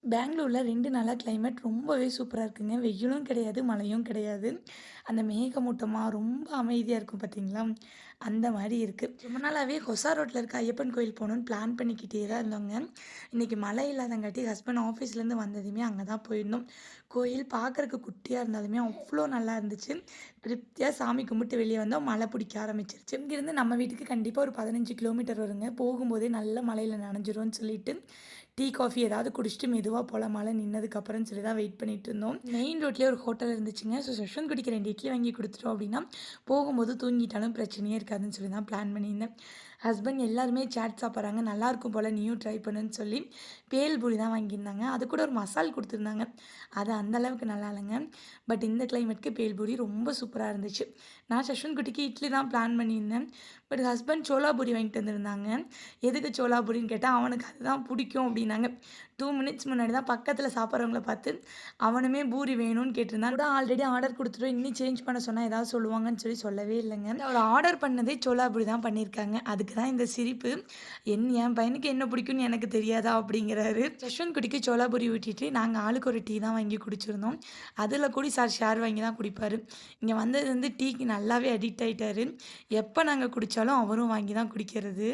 பெங்களூர்ல 2 நாளா கிளைமேட் ரொம்பவே சூப்பரா இருக்குங்க. வெயிலும் கிடையாது, மழையும் கிடையாது. அந்த மேகமூட்டமா ரொம்ப அமைதியா இருக்கும் பார்த்தீங்களா? அந்த மாரி இருக்கு. ரொம்ப நாளாவே ஹொசா ரோட்ல இருக்க ஐயப்பன் கோயில் போணும்னு பிளான் பண்ணிக்கிட்டே தான் இருந்தோங்க. இன்னைக்கு மழை இல்லாதங்காட்டி ஹஸ்பண்ட் ஆஃபீஸ்லேருந்து வந்ததுமே அங்க தான் போயிருந்தோம். கோயில் பார்க்கறக்கு குட்டியா இருந்தாலுமே அவ்ளோ நல்லா இருந்துச்சு. திருப்தியா சாமி கும்பிட்டு வெளிய வந்தோம். மழை பிடிக்க ஆரம்பிச்சுருச்சு. இங்கேருந்து நம்ம வீட்டுக்கு கண்டிப்பா ஒரு 15 கிலோமீட்டர் வருங்க. போகும்போதே நல்ல மழையில நனைஞ்சிரும்னு சொல்லிட்டு டீ, காஃபி ஏதாவது குடிச்சிட்டு மெதுவா போலாம் மழை நின்னதுக்கப்புறம்னு சொல்லி தான் வெயிட் பண்ணிட்டு இருந்தோம். மெயின் ரோட்லயே ஒரு ஹோட்டல் இருந்துச்சுங்க. ஸோ யஷ்வந்த்குடிக்கு 2 இட்லி வாங்கி குடுத்துட்டோம் அப்படின்னா, போகும்போது தூங்கிட்டாலும் பிரச்சனையே இருக்காதுன்னு சொல்லி தான் பிளான் பண்ணியிருந்தேன். ஹஸ்பண்ட் எல்லாருமே சாட் சாப்பிட்றாங்க, நல்லாயிருக்கும் போல நீயும் ட்ரை பண்ணுன்னு சொல்லி பேல் பூரி தான் வாங்கியிருந்தாங்க. அது கூட ஒரு மசால் குடுத்துருந்தாங்க. அது அந்த அளவுக்கு நல்லா இல்லங்க. பட் இந்த கிளைமேட்க்கு பேல் பூரி ரொம்ப சூப்பரா இருந்துச்சு. நான் யஷ்வந்த்குட்டிக்கு இட்லி தான் பிளான் பண்ணியிருந்தேன். பட் ஹஸ்பண்ட் சோலா பூரி வாங்கிட்டு வந்திருந்தாங்க. எதுக்கு சோலா பூரின்னு கேட்டா, அவனுக்கு அதுதான் பிடிக்கும் அப்படின்னாங்க. 2 மினிட்ஸ் முன்னாடி தான் பக்கத்தில சாப்பிட்றவங்கள பார்த்து, அவனுமே பூரி வேணும்னு கேட்டிருந்தான். கூட ஆல்ரெடி ஆர்டர் குடுத்துட்டோம். இன்னி சேஞ்ச் பண்ண சொன்னா ஏதாவது சொல்லுவாங்கன்னு சொல்லி சொல்லவே இல்லங்க. அவள ஆர்டர் பண்ணதே சோலா பூரி தான் பண்ணியிருக்காங்க. அதுக்கு தான் இந்த சிரிப்பு. என் பையனுக்கு என்ன பிடிக்கும்னு எனக்கு தெரியாதா? அப்படிங்கிறாரு. ஜஸ்வந்த் குட்டிக்கு சோலா பூரி ஊட்டிட்டு, நாங்க ஆளுக்கு ஒரு டீ தான் வாங்கி குடிச்சிருந்தோம். அதில கூடி சார் ஷேர் வாங்கி தான் குடிப்பாரு. இங்க வந்ததுலேருந்து டீக்கு நல்லாவே அடிக்ட் ஆயிட்டாரு. எப்ப நாங்க குடிச்சாலும் அவரும் வாங்கி தான் குடிக்கிறது.